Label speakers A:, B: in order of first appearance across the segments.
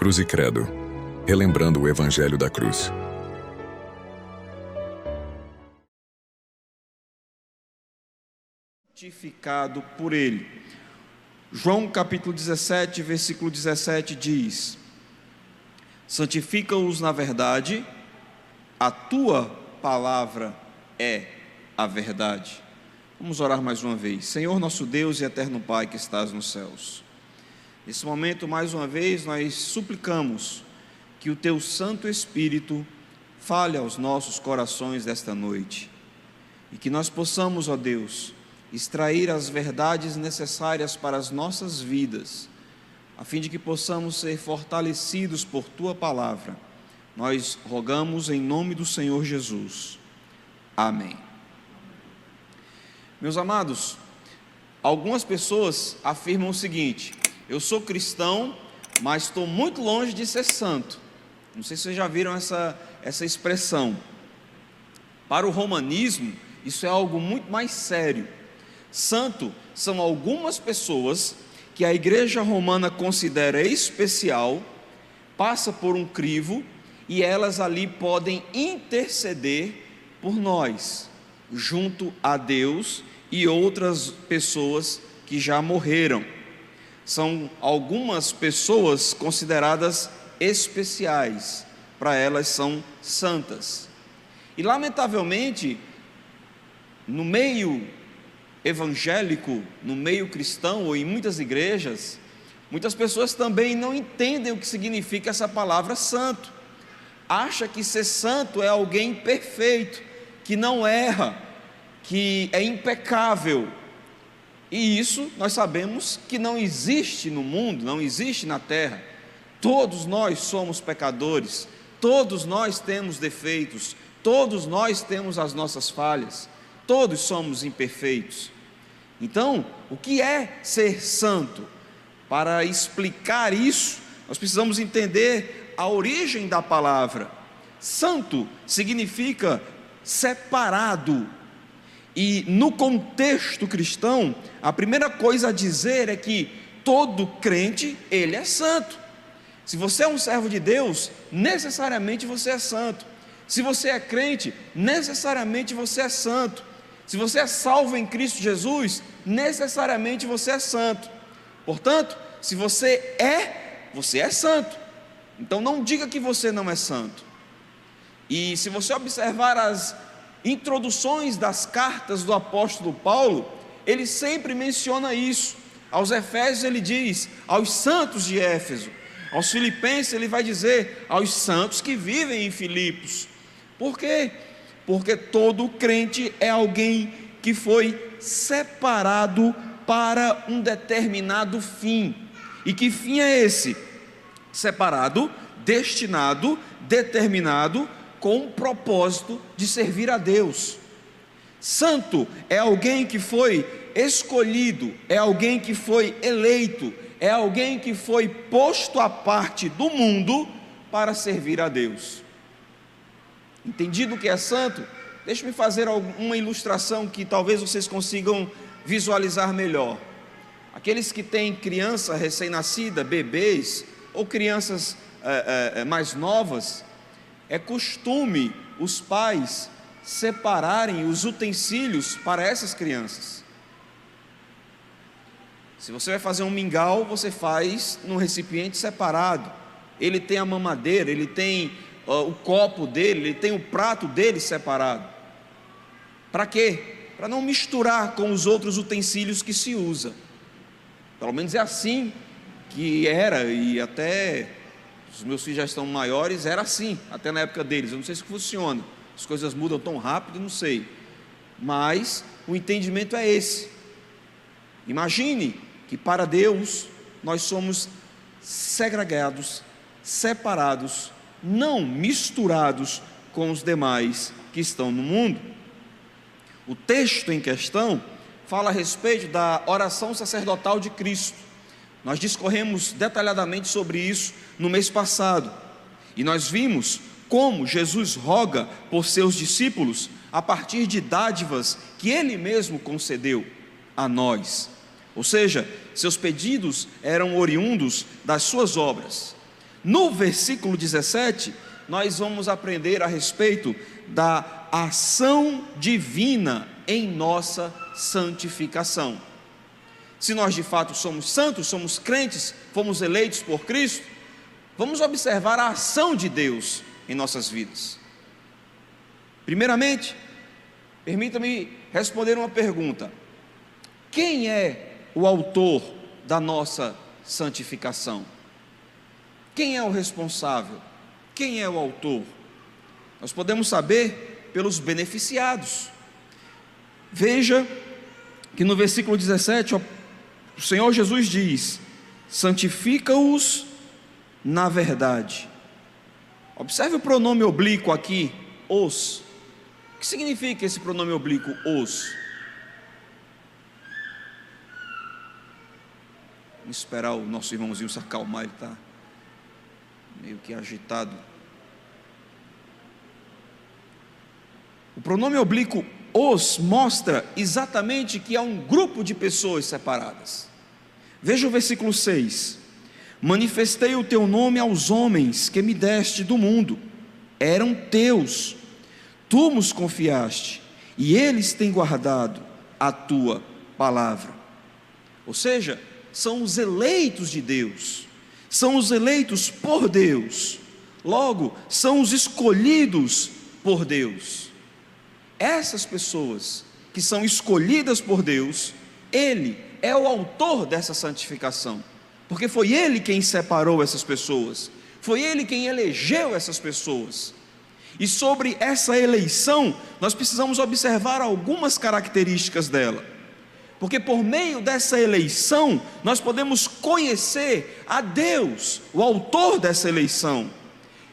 A: Cruz e Credo, relembrando o Evangelho da Cruz.
B: Santificado por Ele. João capítulo 17, versículo 17 diz: santifica-os na verdade, a tua palavra é a verdade. Vamos orar mais uma vez. Senhor nosso Deus e eterno Pai que estás nos céus, nesse momento mais uma vez nós suplicamos que o teu Santo Espírito fale aos nossos corações desta noite e que nós possamos, ó Deus, extrair as verdades necessárias para as nossas vidas, a fim de que possamos ser fortalecidos por tua palavra. Nós rogamos em nome do Senhor Jesus. Amém. Meus amados, algumas pessoas afirmam o seguinte: eu sou cristão, mas estou muito longe de ser santo. Não sei se vocês já viram essa expressão. Para o romanismo, isso é algo muito mais sério. Santo são algumas pessoas que a igreja romana considera especial, passa por um crivo e elas ali podem interceder por nós, junto a Deus e outras pessoas que já morreram. São algumas pessoas consideradas especiais, para elas são santas. E lamentavelmente, no meio evangélico, no meio cristão ou em muitas igrejas, muitas pessoas também não entendem o que significa essa palavra santo. Acha que ser santo é alguém perfeito, que não erra, que é impecável. E isso nós sabemos que não existe no mundo, não existe na terra. Todos nós somos pecadores, todos nós temos defeitos, todos nós temos as nossas falhas, todos somos imperfeitos. Então, o que é ser santo? Para explicar isso, nós precisamos entender a origem da palavra. Santo significa separado. E no contexto cristão, a primeira coisa a dizer é que todo crente, ele é santo. Se você é um servo de Deus, necessariamente você é santo. Se você é crente, necessariamente você é santo. Se você é salvo em Cristo Jesus, necessariamente você é santo. Portanto, se você é santo. Então não diga que você não é santo. E se você observar as introduções das cartas do apóstolo Paulo, ele sempre menciona isso. Aos Efésios ele diz, aos santos de Éfeso. Aos Filipenses ele vai dizer, aos santos que vivem em Filipos. Por quê? Porque todo crente é alguém que foi separado para um determinado fim. E que fim é esse? Separado, destinado, determinado, com o propósito de servir a Deus. Santo é alguém que foi escolhido, é alguém que foi eleito, é alguém que foi posto à parte do mundo para servir a Deus. Entendido o que é santo? Deixe-me fazer uma ilustração que talvez vocês consigam visualizar melhor. Aqueles que têm criança recém-nascida, bebês, ou crianças mais novas, é costume os pais separarem os utensílios para essas crianças. Se você vai fazer um mingau, você faz num recipiente separado. Ele tem a mamadeira, ele tem o copo dele, ele tem o prato dele separado. Para quê? Para não misturar com os outros utensílios que se usa. Pelo menos é assim que era, e até os meus filhos já estão maiores, era assim, até na época deles. Eu não sei se funciona, as coisas mudam tão rápido, não sei. Mas o entendimento é esse. Imagine que para Deus nós somos segregados, separados, não misturados com os demais que estão no mundo. O texto em questão fala a respeito da oração sacerdotal de Cristo. Nós discorremos detalhadamente sobre isso no mês passado, e nós vimos como Jesus roga por seus discípulos a partir de dádivas que Ele mesmo concedeu a nós. Ou seja, seus pedidos eram oriundos das suas obras. No versículo 17, nós vamos aprender a respeito da ação divina em nossa santificação. Se nós de fato somos santos, somos crentes, fomos eleitos por Cristo, vamos observar a ação de Deus em nossas vidas. Primeiramente, permita-me responder uma pergunta: quem é o autor da nossa santificação? Quem é o responsável? Quem é o autor? Nós podemos saber pelos beneficiados. Veja que no versículo 17, o Senhor Jesus diz: santifica-os na verdade. Observe o pronome oblíquo aqui, os. O que significa esse pronome oblíquo, os? Vamos esperar o nosso irmãozinho se acalmar, ele está meio que agitado. O pronome oblíquo os mostra exatamente que é um grupo de pessoas separadas. Veja o versículo 6: manifestei o teu nome aos homens que me deste do mundo, eram teus, tu nos confiaste, e eles têm guardado a tua palavra. Ou seja, são os eleitos de Deus, são os eleitos por Deus, logo, são os escolhidos por Deus. Essas pessoas que são escolhidas por Deus, Ele é o autor dessa santificação, porque foi Ele quem separou essas pessoas, foi Ele quem elegeu essas pessoas. E sobre essa eleição, nós precisamos observar algumas características dela, porque por meio dessa eleição, nós podemos conhecer a Deus, o autor dessa eleição.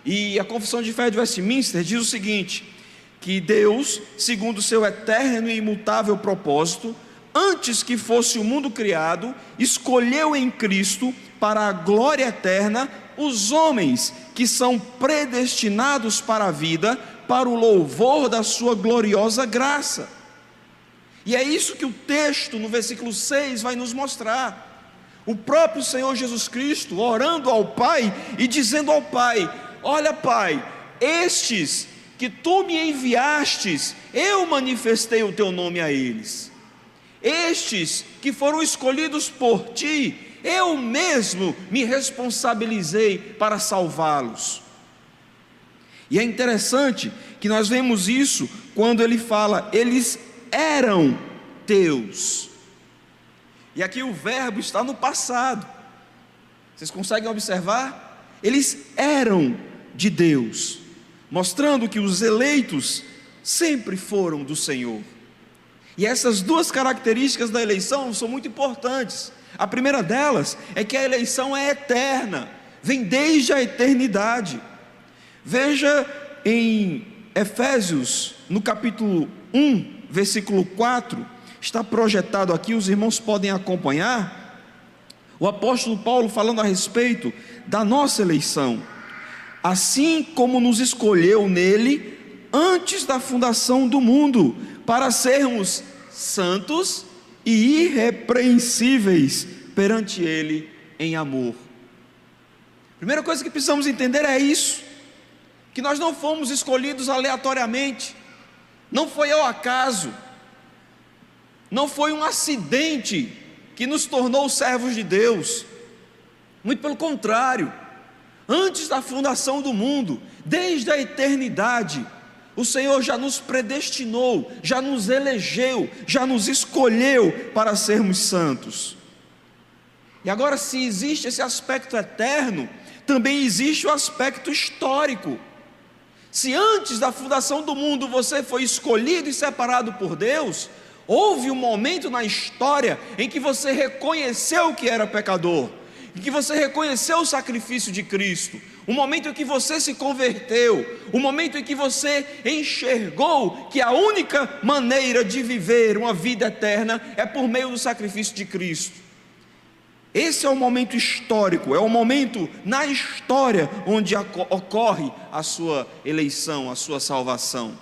B: E a Confissão de Fé de Westminster diz o seguinte: que Deus, segundo o seu eterno e imutável propósito, antes que fosse o mundo criado, escolheu em Cristo para a glória eterna os homens que são predestinados para a vida, para o louvor da sua gloriosa graça. E é isso que o texto no versículo 6 vai nos mostrar. O próprio Senhor Jesus Cristo orando ao Pai e dizendo ao Pai: olha, Pai, estes que tu me enviastes, eu manifestei o teu nome a eles. Estes que foram escolhidos por ti, eu mesmo me responsabilizei para salvá-los. E é interessante que nós vemos isso quando ele fala: eles eram teus. E aqui o verbo está no passado. Vocês conseguem observar? Eles eram de Deus, mostrando que os eleitos sempre foram do Senhor. E essas duas características da eleição são muito importantes. A primeira delas é que a eleição é eterna, vem desde a eternidade. Veja em Efésios, no capítulo 1, versículo 4, está projetado aqui, os irmãos podem acompanhar, o apóstolo Paulo falando a respeito da nossa eleição. Assim como nos escolheu nele antes da fundação do mundo, para sermos santos e irrepreensíveis perante ele em amor. Primeira coisa que precisamos entender é isso, que nós não fomos escolhidos aleatoriamente, não foi ao acaso, não foi um acidente que nos tornou servos de Deus, muito pelo contrário. Antes da fundação do mundo, desde a eternidade, o Senhor já nos predestinou, já nos elegeu, já nos escolheu para sermos santos. E agora, se existe esse aspecto eterno, também existe o aspecto histórico. Se antes da fundação do mundo você foi escolhido e separado por Deus, houve um momento na história em que você reconheceu que era pecador, em que você reconheceu o sacrifício de Cristo, o momento em que você se converteu, o momento em que você enxergou que a única maneira de viver uma vida eterna é por meio do sacrifício de Cristo. Esse é o momento histórico, é o momento na história onde ocorre a sua eleição, a sua salvação.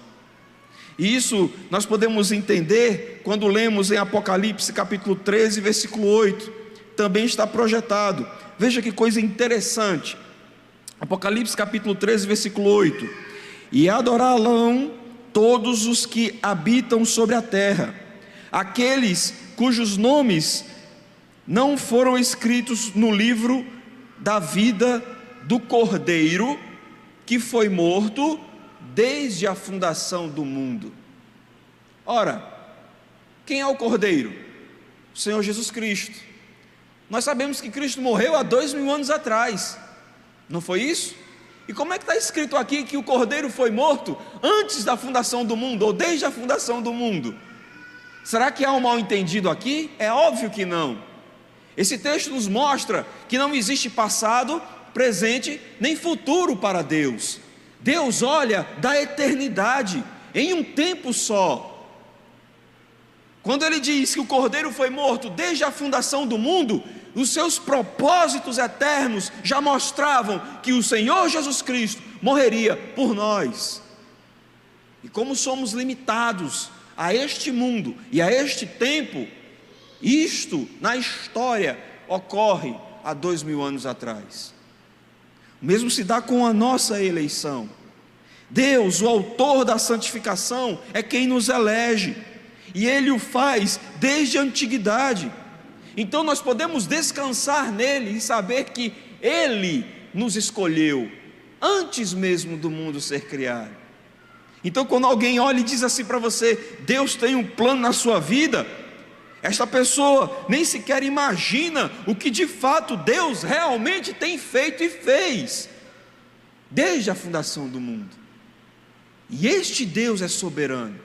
B: E isso nós podemos entender quando lemos em Apocalipse capítulo 13, versículo 8, também está projetado. Veja que coisa interessante. Apocalipse capítulo 13, versículo 8: e adorá-lo todos os que habitam sobre a terra, aqueles cujos nomes não foram escritos no livro da vida do Cordeiro, que foi morto desde a fundação do mundo. Ora, quem é o Cordeiro? O Senhor Jesus Cristo. Nós sabemos que Cristo morreu há 2000 anos atrás, não foi isso? E como é que está escrito aqui que o Cordeiro foi morto antes da fundação do mundo, ou desde a fundação do mundo? Será que há um mal entendido aqui? É óbvio que não. Esse texto nos mostra que não existe passado, presente, nem futuro para Deus. Deus olha da eternidade, em um tempo só. Quando Ele diz que o Cordeiro foi morto desde a fundação do mundo, os seus propósitos eternos já mostravam que o Senhor Jesus Cristo morreria por nós. E como somos limitados a este mundo e a este tempo, isto na história ocorre há 2000 anos atrás. O mesmo se dá com a nossa eleição. Deus, o autor da santificação, é quem nos elege, e Ele o faz desde a antiguidade. Então nós podemos descansar nele e saber que Ele nos escolheu antes mesmo do mundo ser criado. Então quando alguém olha e diz assim para você: Deus tem um plano na sua vida, esta pessoa nem sequer imagina o que de fato Deus realmente tem feito e fez desde a fundação do mundo. E este Deus é soberano,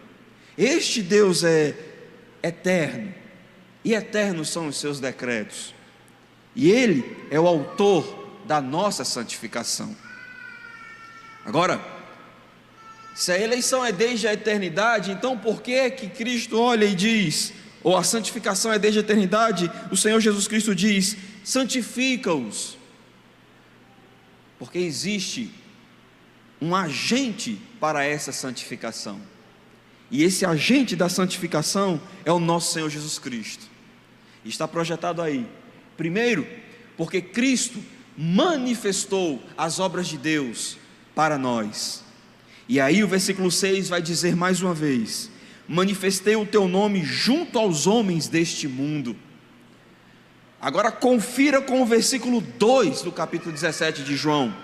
B: este Deus é eterno, e eternos são os seus decretos, e Ele é o autor da nossa santificação. Agora, se a eleição é desde a eternidade, então por que que Cristo olha e diz, ou a santificação é desde a eternidade, o Senhor Jesus Cristo diz: santifica-os? Porque existe um agente para essa santificação, e esse agente da santificação é o nosso Senhor Jesus Cristo. Está projetado aí. Primeiro, porque Cristo manifestou as obras de Deus para nós. E aí o versículo 6 vai dizer mais uma vez: manifestei o teu nome junto aos homens deste mundo. Agora confira com o versículo 2 do capítulo 17 de João: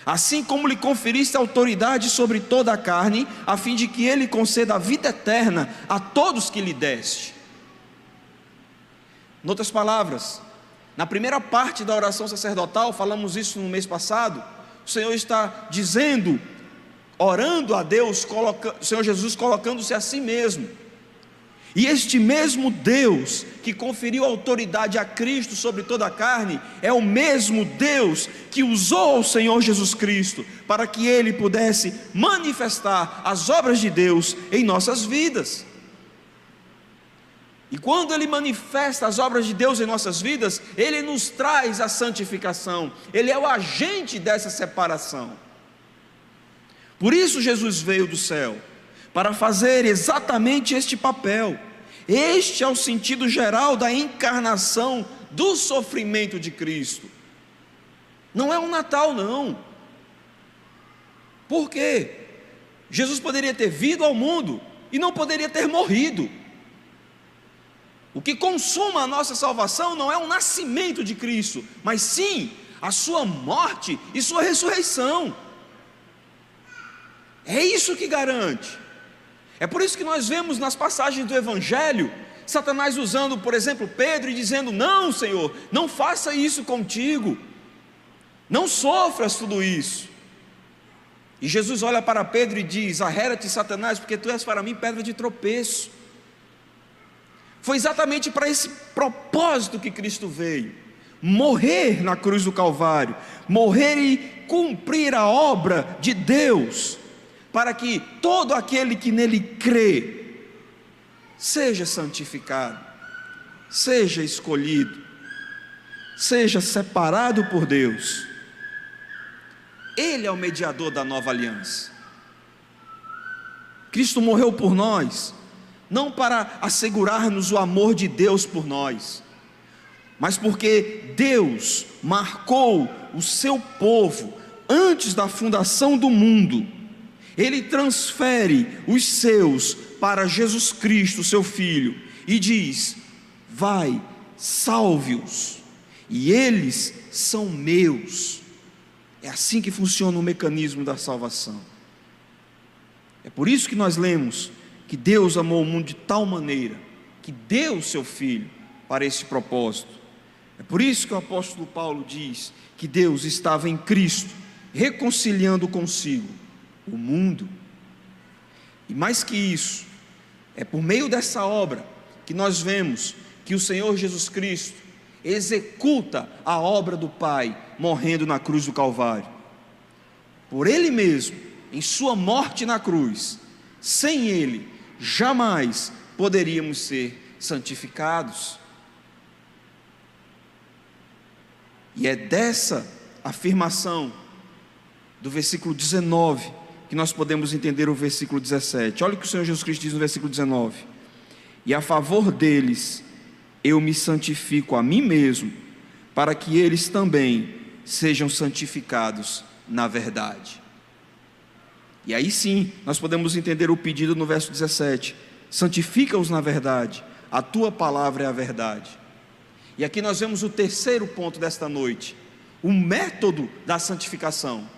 B: assim como lhe conferiste autoridade sobre toda a carne, a fim de que ele conceda a vida eterna a todos que lhe deste. Em outras palavras, na primeira parte da oração sacerdotal, falamos isso no mês passado, o Senhor está dizendo, orando a Deus, o Senhor Jesus colocando-se a si mesmo. E este mesmo Deus que conferiu autoridade a Cristo sobre toda a carne, é o mesmo Deus que usou o Senhor Jesus Cristo para que Ele pudesse manifestar as obras de Deus em nossas vidas. E quando Ele manifesta as obras de Deus em nossas vidas, Ele nos traz a santificação, Ele é o agente dessa separação. Por isso Jesus veio do céu, para fazer exatamente este papel. Este é o sentido geral da encarnação do sofrimento de Cristo. Não é um Natal, não. Por quê? Jesus poderia ter vindo ao mundo e não poderia ter morrido. O que consuma a nossa salvação não é o nascimento de Cristo, mas sim a sua morte e sua ressurreição. É isso que garante. É por isso que nós vemos nas passagens do Evangelho, Satanás usando, por exemplo, Pedro e dizendo: não, Senhor, não faça isso contigo, não sofras tudo isso. E Jesus olha para Pedro e diz: arreda-te, Satanás, porque tu és para mim pedra de tropeço. Foi exatamente para esse propósito que Cristo veio, morrer na cruz do Calvário, morrer e cumprir a obra de Deus, para que todo aquele que nele crê seja santificado, seja escolhido, seja separado por Deus. Ele é o mediador da nova aliança. Cristo morreu por nós, não para assegurar-nos o amor de Deus por nós, mas porque Deus marcou o seu povo antes da fundação do mundo, Ele transfere os seus para Jesus Cristo, seu Filho, e diz: vai, salve-os, e eles são meus. É assim que funciona o mecanismo da salvação. É por isso que nós lemos que Deus amou o mundo de tal maneira que deu o seu Filho para esse propósito. É por isso que o apóstolo Paulo diz que Deus estava em Cristo, reconciliando consigo o mundo. E mais que isso, é por meio dessa obra que nós vemos que o Senhor Jesus Cristo executa a obra do Pai, morrendo na cruz do Calvário. Por Ele mesmo, em sua morte na cruz, sem Ele, jamais poderíamos ser santificados. E é dessa afirmação do versículo 19 que nós podemos entender o versículo 17. Olha o que o Senhor Jesus Cristo diz no versículo 19: e a favor deles eu me santifico a mim mesmo, para que eles também sejam santificados na verdade. E aí sim, nós podemos entender o pedido no verso 17: santifica-os na verdade, a tua palavra é a verdade. E aqui nós vemos o terceiro ponto desta noite, o método da santificação.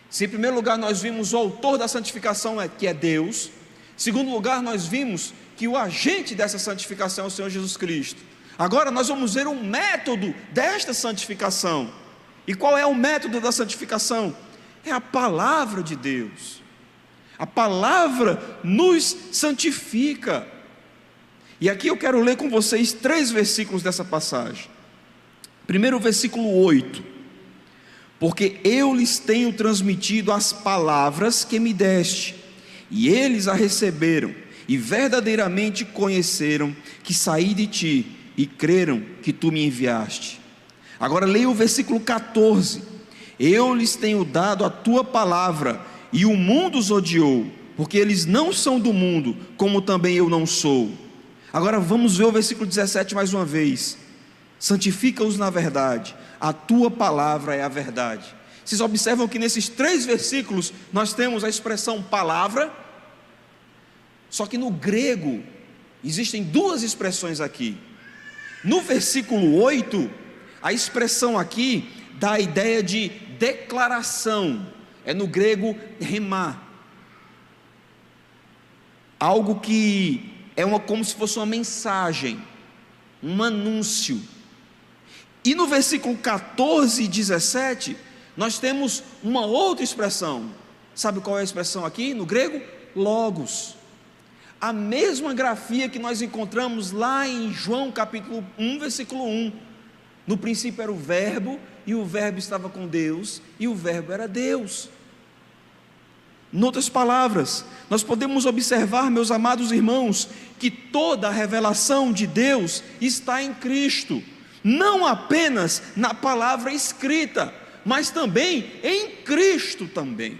B: Se em primeiro lugar nós vimos o autor da santificação, que é Deus. Em segundo lugar, nós vimos que o agente dessa santificação é o Senhor Jesus Cristo. Agora nós vamos ver o método desta santificação. E qual é o método da santificação? É a palavra de Deus. A palavra nos santifica. E aqui eu quero ler com vocês 3 versículos dessa passagem. Primeiro, o versículo 8: porque eu lhes tenho transmitido as palavras que me deste, e eles a receberam, e verdadeiramente conheceram que saí de ti, e creram que tu me enviaste. Agora leia o versículo 14: eu lhes tenho dado a tua palavra, e o mundo os odiou, porque eles não são do mundo, como também eu não sou. Agora vamos ver o versículo 17 mais uma vez: santifica-os na verdade, a tua palavra é a verdade. Vocês observam que nesses 3 versículos nós temos a expressão palavra, só que no grego existem 2 expressões aqui. No versículo 8, a expressão aqui dá a ideia de declaração, é no grego remá, algo que é como se fosse uma mensagem, um anúncio. E no versículo 14 e 17, nós temos uma outra expressão. Sabe qual é a expressão aqui no grego? Logos. A mesma grafia que nós encontramos lá em João capítulo 1, versículo 1. No princípio era o verbo, e o verbo estava com Deus, e o verbo era Deus. Em outras palavras, nós podemos observar, meus amados irmãos, que toda a revelação de Deus está em Cristo, não apenas na palavra escrita, mas também em Cristo também.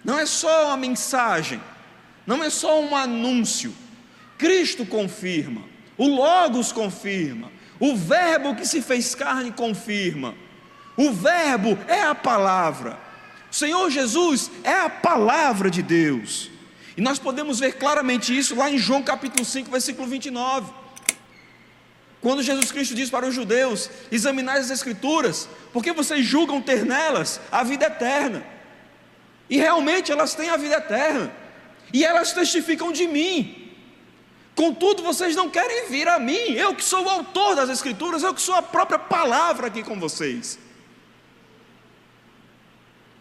B: Não é só uma mensagem, não é só um anúncio. Cristo confirma, o Logos confirma, o verbo que se fez carne confirma, o verbo é a palavra. O Senhor Jesus é a palavra de Deus, e nós podemos ver claramente isso lá em João capítulo 5, versículo 29, quando Jesus Cristo diz para os judeus: examinai as escrituras, porque vocês julgam ter nelas a vida eterna, e realmente elas têm a vida eterna, e elas testificam de mim, contudo vocês não querem vir a mim, eu que sou o autor das escrituras, eu que sou a própria palavra aqui com vocês.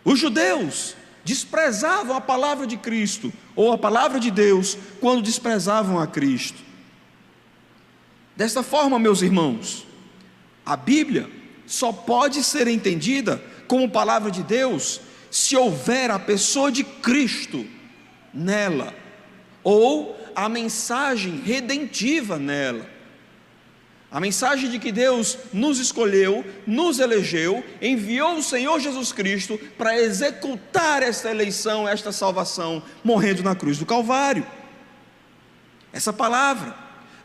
B: Os judeus desprezavam a palavra de Cristo, ou a palavra de Deus, quando desprezavam a Cristo. Desta forma, meus irmãos, a Bíblia só pode ser entendida como palavra de Deus se houver a pessoa de Cristo nela, ou a mensagem redentiva nela. A mensagem de que Deus nos escolheu, nos elegeu, enviou o Senhor Jesus Cristo para executar esta eleição, esta salvação, morrendo na cruz do Calvário. Essa palavra,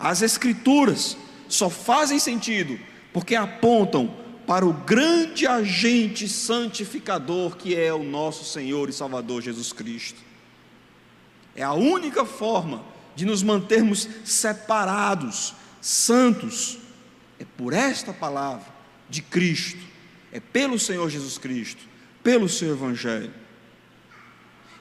B: as Escrituras, só fazem sentido porque apontam para o grande agente santificador que é o nosso Senhor e Salvador Jesus Cristo. É a única forma de nos mantermos separados, santos, é por esta palavra de Cristo, é pelo Senhor Jesus Cristo, pelo seu Evangelho.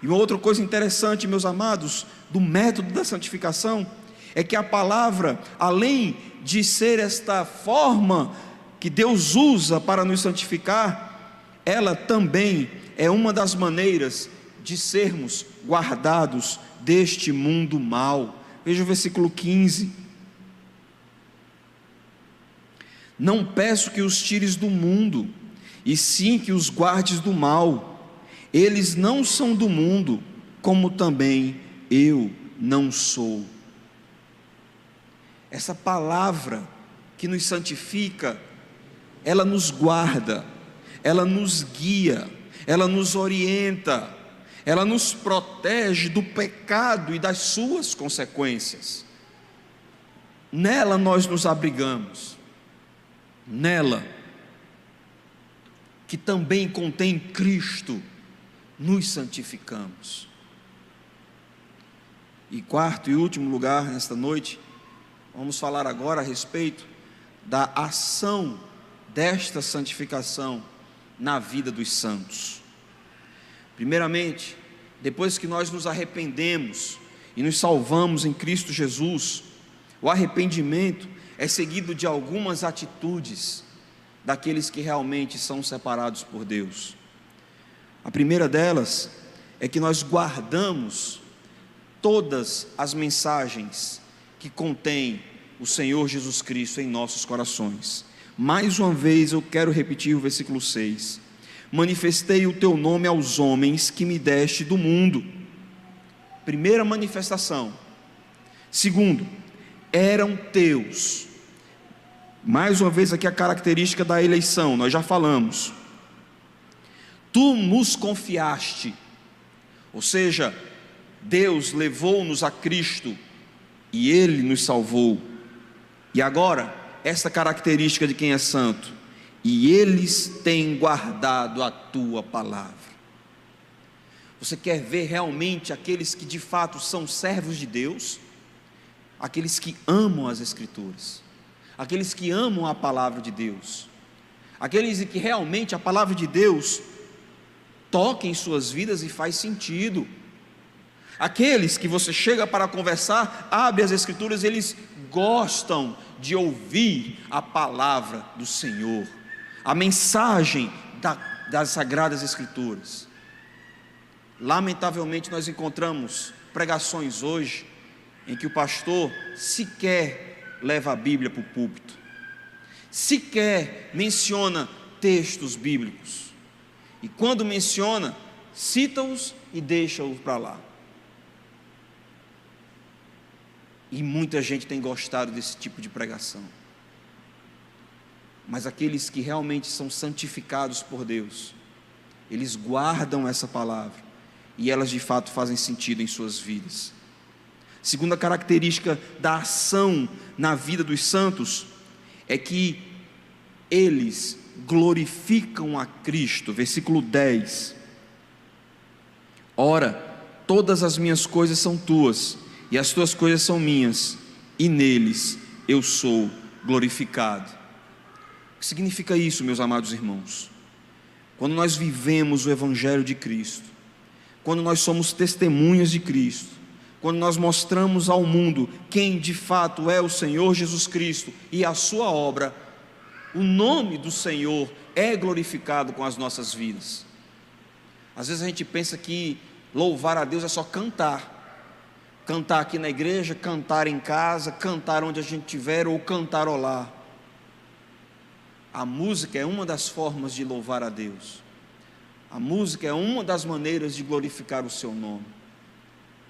B: E uma outra coisa interessante, meus amados, do método da santificação, é que a palavra, além de ser esta forma que Deus usa para nos santificar, ela também é uma das maneiras de sermos guardados deste mundo mau. Veja o versículo 15: não peço que os tires do mundo, e sim que os guardes do mal. Eles não são do mundo, como também eu não sou. Essa palavra que nos santifica, ela nos guarda, ela nos guia, ela nos orienta, ela nos protege do pecado e das suas consequências. Nela nós nos abrigamos, nela, que também contém Cristo, nos santificamos. E quarto e último lugar nesta noite, vamos falar agora a respeito da ação desta santificação na vida dos santos. Primeiramente, depois que nós nos arrependemos e nos salvamos em Cristo Jesus, o arrependimento é seguido de algumas atitudes daqueles que realmente são separados por Deus. A primeira delas é que nós guardamos todas as mensagens que contém o Senhor Jesus Cristo em nossos corações. Mais uma vez eu quero repetir o versículo 6: manifestei o teu nome aos homens que me deste do mundo. Primeira manifestação. Segundo, eram teus. Mais uma vez aqui a característica da eleição, nós já falamos. Tu nos confiaste, ou seja, Deus levou-nos a Cristo e Ele nos salvou. E agora, essa característica de quem é santo: e eles têm guardado a tua palavra. Você quer ver realmente aqueles que de fato são servos de Deus? Aqueles que amam as Escrituras, aqueles que amam a palavra de Deus, aqueles em que realmente a palavra de Deus toca em suas vidas e faz sentido. Aqueles que você chega para conversar, abre as Escrituras, eles gostam de ouvir a palavra do Senhor, a mensagem das Sagradas Escrituras. Lamentavelmente nós encontramos pregações hoje em que o pastor sequer leva a Bíblia para o púlpito, sequer menciona textos bíblicos, e quando menciona, cita-os e deixa-os para lá. E muita gente tem gostado desse tipo de pregação. Mas aqueles que realmente são santificados por Deus, eles guardam essa palavra, e elas de fato fazem sentido em suas vidas. Segunda característica da ação na vida dos santos é que eles glorificam a Cristo. Versículo 10: ora, todas as minhas coisas são tuas, e as tuas coisas são minhas, e neles eu sou glorificado. O que significa isso, meus amados irmãos? Quando nós vivemos o Evangelho de Cristo, quando nós somos testemunhas de Cristo, quando nós mostramos ao mundo quem de fato é o Senhor Jesus Cristo e a sua obra, o nome do Senhor é glorificado com as nossas vidas. Às vezes a gente pensa que louvar a Deus é só cantar aqui na igreja, cantar em casa, cantar onde a gente estiver, ou cantarolar. A música é uma das formas de louvar a Deus. A música é uma das maneiras de glorificar o seu nome.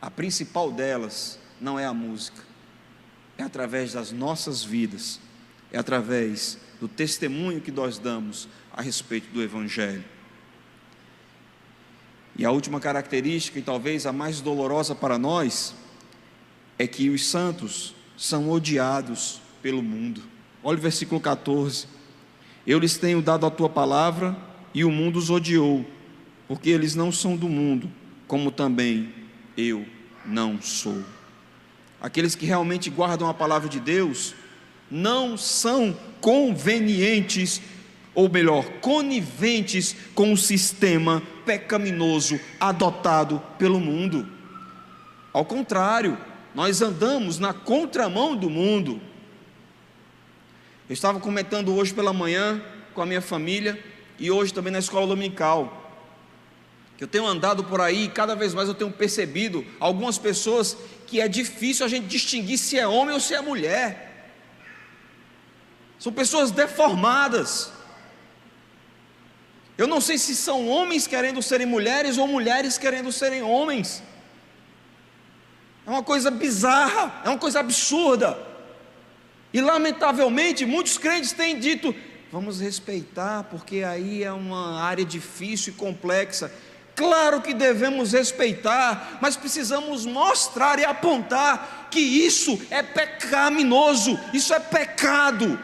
B: A principal delas não é a música, é através das nossas vidas, é através do testemunho que nós damos a respeito do Evangelho. E a última característica, e talvez a mais dolorosa para nós, é que os santos são odiados pelo mundo. Olha o versículo 14: Eu lhes tenho dado a tua palavra, e o mundo os odiou, porque eles não são do mundo, como também eu não sou. Aqueles que realmente guardam a palavra de Deus não são convenientes, ou melhor, coniventes com o sistema pecaminoso adotado pelo mundo. Ao contrário, nós andamos na contramão do mundo. Eu estava comentando hoje pela manhã com a minha família, e hoje também na escola dominical, que eu tenho andado por aí, e cada vez mais eu tenho percebido algumas pessoas que é difícil a gente distinguir se é homem ou se é mulher. São pessoas deformadas. Eu não sei se são homens querendo serem mulheres ou mulheres querendo serem homens. É uma coisa bizarra, é uma coisa absurda. E lamentavelmente muitos crentes têm dito: vamos respeitar, porque aí é uma área difícil e complexa. Claro que devemos respeitar, mas precisamos mostrar e apontar que isso é pecaminoso, isso é pecado.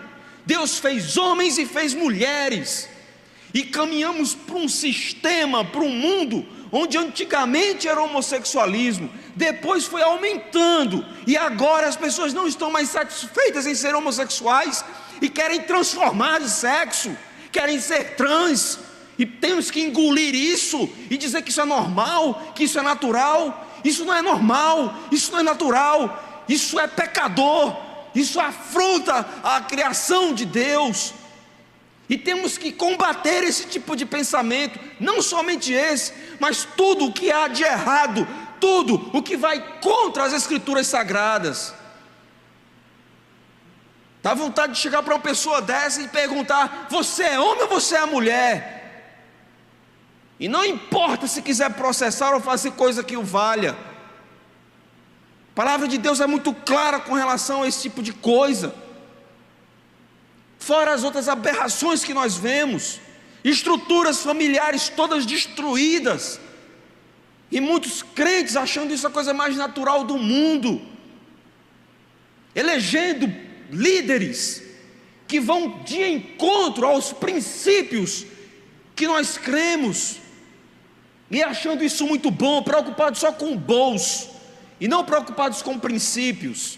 B: Deus fez homens e fez mulheres, e caminhamos para um sistema, para um mundo onde antigamente era homossexualismo, depois foi aumentando, e agora as pessoas não estão mais satisfeitas em ser homossexuais e querem transformar de sexo, querem ser trans, e temos que engolir isso e dizer que isso é normal, que isso é natural. Isso não é normal, isso não é natural, isso é pecador, isso afronta a criação de Deus. E temos que combater esse tipo de pensamento, não somente esse, mas tudo o que há de errado, tudo o que vai contra as Escrituras Sagradas. Dá vontade de chegar para uma pessoa dessa e perguntar: você é homem ou você é mulher? E não importa se quiser processar ou fazer coisa que o valha. A palavra de Deus é muito clara com relação a esse tipo de coisa. Fora as outras aberrações que nós vemos, estruturas familiares todas destruídas, e muitos crentes achando isso a coisa mais natural do mundo, elegendo líderes que vão de encontro aos princípios que nós cremos, e achando isso muito bom, preocupados só com o bolso, e não preocupados com princípios.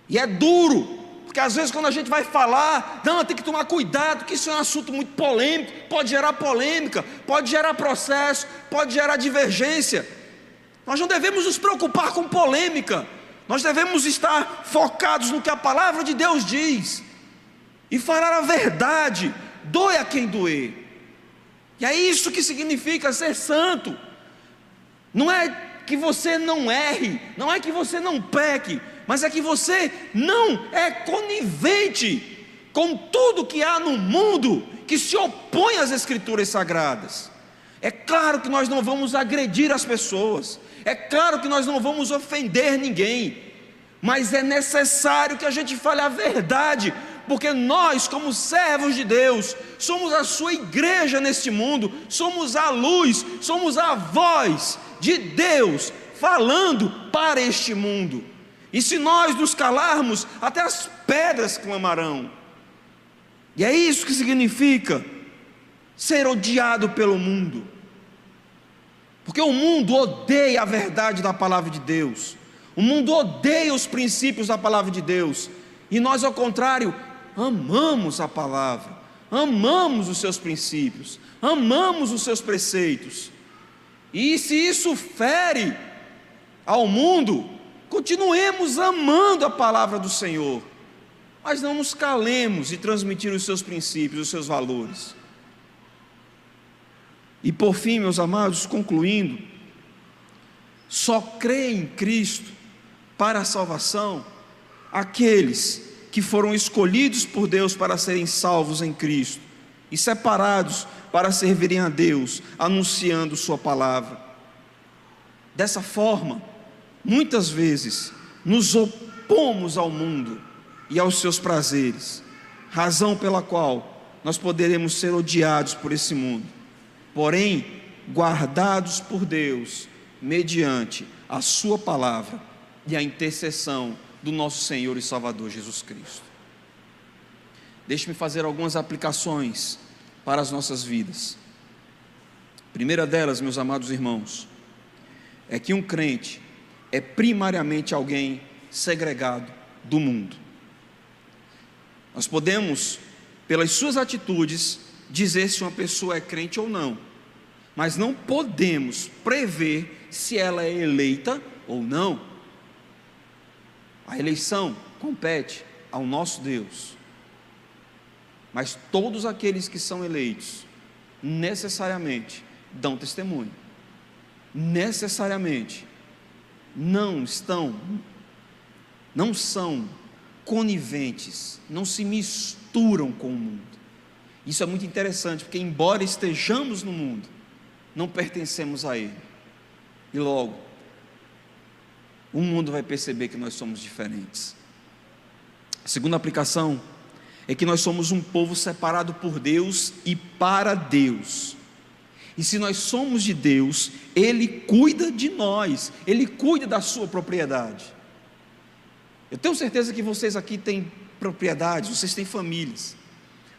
B: E é duro, porque às vezes quando a gente vai falar, não, tem que tomar cuidado, que isso é um assunto muito polêmico, pode gerar polêmica, pode gerar processo, pode gerar divergência. Nós não devemos nos preocupar com polêmica, nós devemos estar focados no que a palavra de Deus diz, e falar a verdade, doe a quem doer. E é isso que significa ser santo. Não é que você não erre, não é que você não peque, mas é que você não é conivente com tudo que há no mundo que se opõe às Escrituras Sagradas. É claro que nós não vamos agredir as pessoas, é claro que nós não vamos ofender ninguém, mas é necessário que a gente fale a verdade, porque nós, como servos de Deus, somos a sua igreja neste mundo, somos a luz, somos a voz de Deus falando para este mundo. E se nós nos calarmos, até as pedras clamarão. E é isso que significa ser odiado pelo mundo, porque o mundo odeia a verdade da palavra de Deus, o mundo odeia os princípios da palavra de Deus, e nós, ao contrário, amamos a palavra, amamos os seus princípios, amamos os seus preceitos. E se isso fere ao mundo, continuemos amando a palavra do Senhor, mas não nos calemos de transmitir os seus princípios, os seus valores. E por fim, meus amados, concluindo, só crê em Cristo para a salvação aqueles que foram escolhidos por Deus para serem salvos em Cristo e separados para servirem a Deus, anunciando sua palavra. Dessa forma, muitas vezes nos opomos ao mundo e aos seus prazeres, razão pela qual nós poderemos ser odiados por esse mundo, porém guardados por Deus mediante a sua palavra e a intercessão do nosso Senhor e Salvador Jesus Cristo. Deixe-me fazer algumas aplicações para as nossas vidas. A primeira delas, meus amados irmãos, é que um crente é primariamente alguém segregado do mundo. Nós podemos, pelas suas atitudes, dizer se uma pessoa é crente ou não, mas não podemos prever se ela é eleita ou não. A eleição compete ao nosso Deus, mas todos aqueles que são eleitos necessariamente dão testemunho, necessariamente não são coniventes, não se misturam com o mundo. Isso é muito interessante, porque embora estejamos no mundo, não pertencemos a ele, e logo o mundo vai perceber que nós somos diferentes. A segunda aplicação é que nós somos um povo separado por Deus e para Deus. E se nós somos de Deus, Ele cuida de nós, Ele cuida da sua propriedade. Eu tenho certeza que vocês aqui têm propriedades, vocês têm famílias.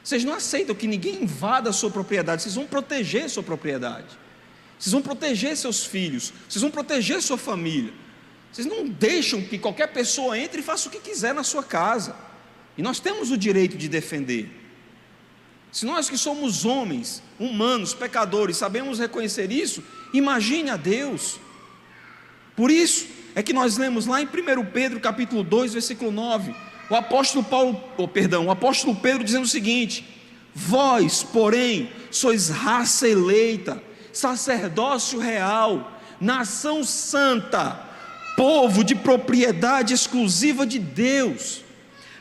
B: Vocês não aceitam que ninguém invada a sua propriedade, vocês vão proteger a sua propriedade. Vocês vão proteger seus filhos, vocês vão proteger sua família. Vocês não deixam que qualquer pessoa entre e faça o que quiser na sua casa. E nós temos o direito de defender. Se nós que somos homens, humanos, pecadores, sabemos reconhecer isso, imagine a Deus. Por isso é que nós lemos lá em 1 Pedro capítulo 2, versículo 9, o apóstolo Pedro dizendo o seguinte: vós, porém, sois raça eleita, sacerdócio real, nação santa, povo de propriedade exclusiva de Deus,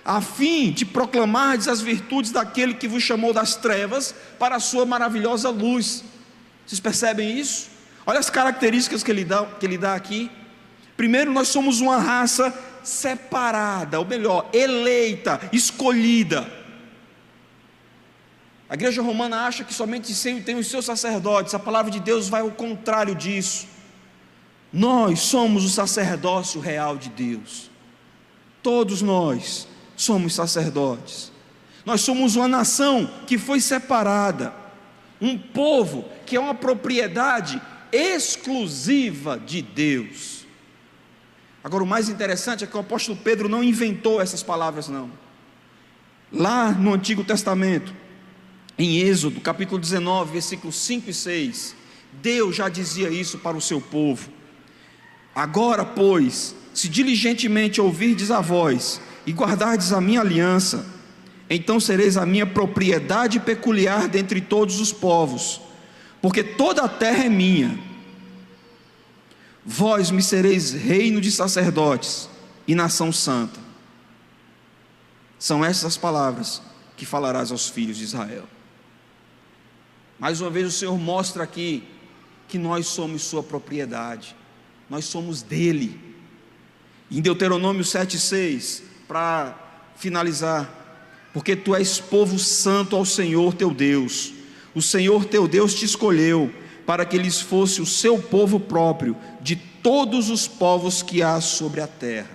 B: a fim de proclamardes as virtudes daquele que vos chamou das trevas para a sua maravilhosa luz. Vocês percebem isso? Olha as características que ele dá aqui. Primeiro, nós somos uma raça separada, ou melhor, eleita, escolhida. A igreja romana acha que somente tem os seus sacerdotes. A palavra de Deus vai ao contrário disso. Nós somos o sacerdócio real de Deus. Todos nós somos sacerdotes. Nós somos uma nação que foi separada, um povo que é uma propriedade exclusiva de Deus. Agora, o mais interessante é que o apóstolo Pedro não inventou essas palavras, não. Lá no Antigo Testamento, em Êxodo capítulo 19, versículos 5 e 6, Deus já dizia isso para o seu povo: agora, pois, se diligentemente ouvirdes a voz e guardardes a minha aliança, então sereis a minha propriedade peculiar dentre todos os povos, porque toda a terra é minha. Vós me sereis reino de sacerdotes e nação santa. São essas as palavras que falarás aos filhos de Israel. Mais uma vez o Senhor mostra aqui que nós somos sua propriedade, nós somos dele. Em Deuteronômio 7,6, para finalizar: porque tu és povo santo ao Senhor teu Deus, o Senhor teu Deus te escolheu para que lhes fosse o seu povo próprio de todos os povos que há sobre a terra.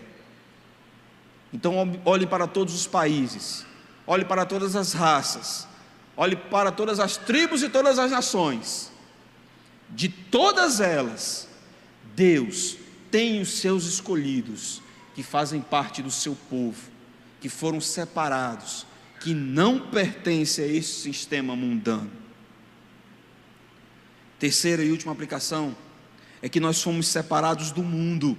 B: Então olhe para todos os países, olhe para todas as raças, olhe para todas as tribos e todas as nações. De todas elas, Deus tem os seus escolhidos, que fazem parte do seu povo, que foram separados, que não pertencem a esse sistema mundano. Terceira e última aplicação é que nós fomos separados do mundo,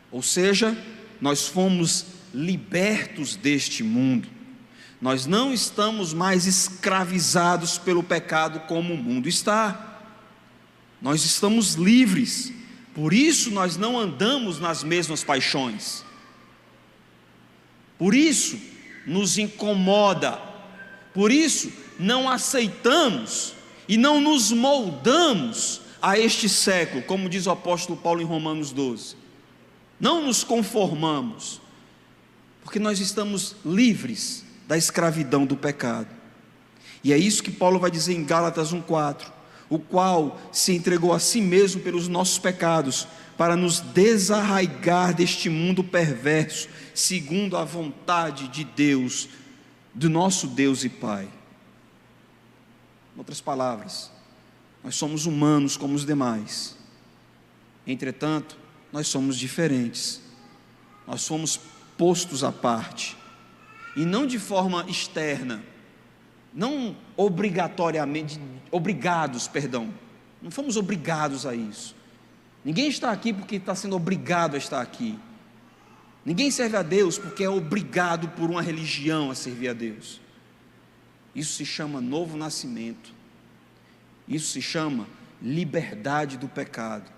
B: ou seja, nós fomos libertos deste mundo. Nós não estamos mais escravizados pelo pecado como o mundo está. Nós estamos livres. Por isso nós não andamos nas mesmas paixões. Por isso nos incomoda. Por isso não aceitamos e não nos moldamos a este século, como diz o apóstolo Paulo em Romanos 12. Não nos conformamos, porque nós estamos livres da escravidão do pecado. E é isso que Paulo vai dizer em Gálatas 1,4: o qual se entregou a si mesmo pelos nossos pecados, para nos desarraigar deste mundo perverso, segundo a vontade de Deus, do nosso Deus e Pai. Em outras palavras, nós somos humanos como os demais. Entretanto, nós somos diferentes. Nós somos postos à parte. E não de forma externa, não obrigatoriamente, não fomos obrigados a isso. Ninguém está aqui porque está sendo obrigado a estar aqui. Ninguém serve a Deus porque é obrigado por uma religião a servir a Deus. Isso se chama novo nascimento. Isso se chama liberdade do pecado.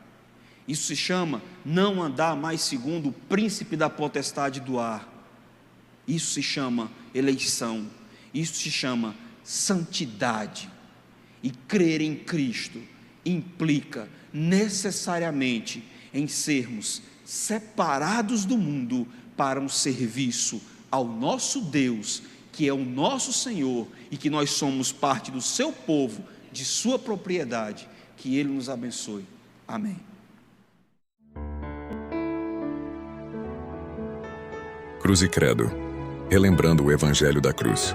B: Isso se chama não andar mais segundo o príncipe da potestade do ar. Isso se chama eleição. Isso se chama santidade. E crer em Cristo implica necessariamente em sermos separados do mundo para um serviço ao nosso Deus, que é o nosso Senhor, e que nós somos parte do seu povo, de sua propriedade. Que Ele nos abençoe. Amém.
A: Cruz e Credo, relembrando o Evangelho da Cruz.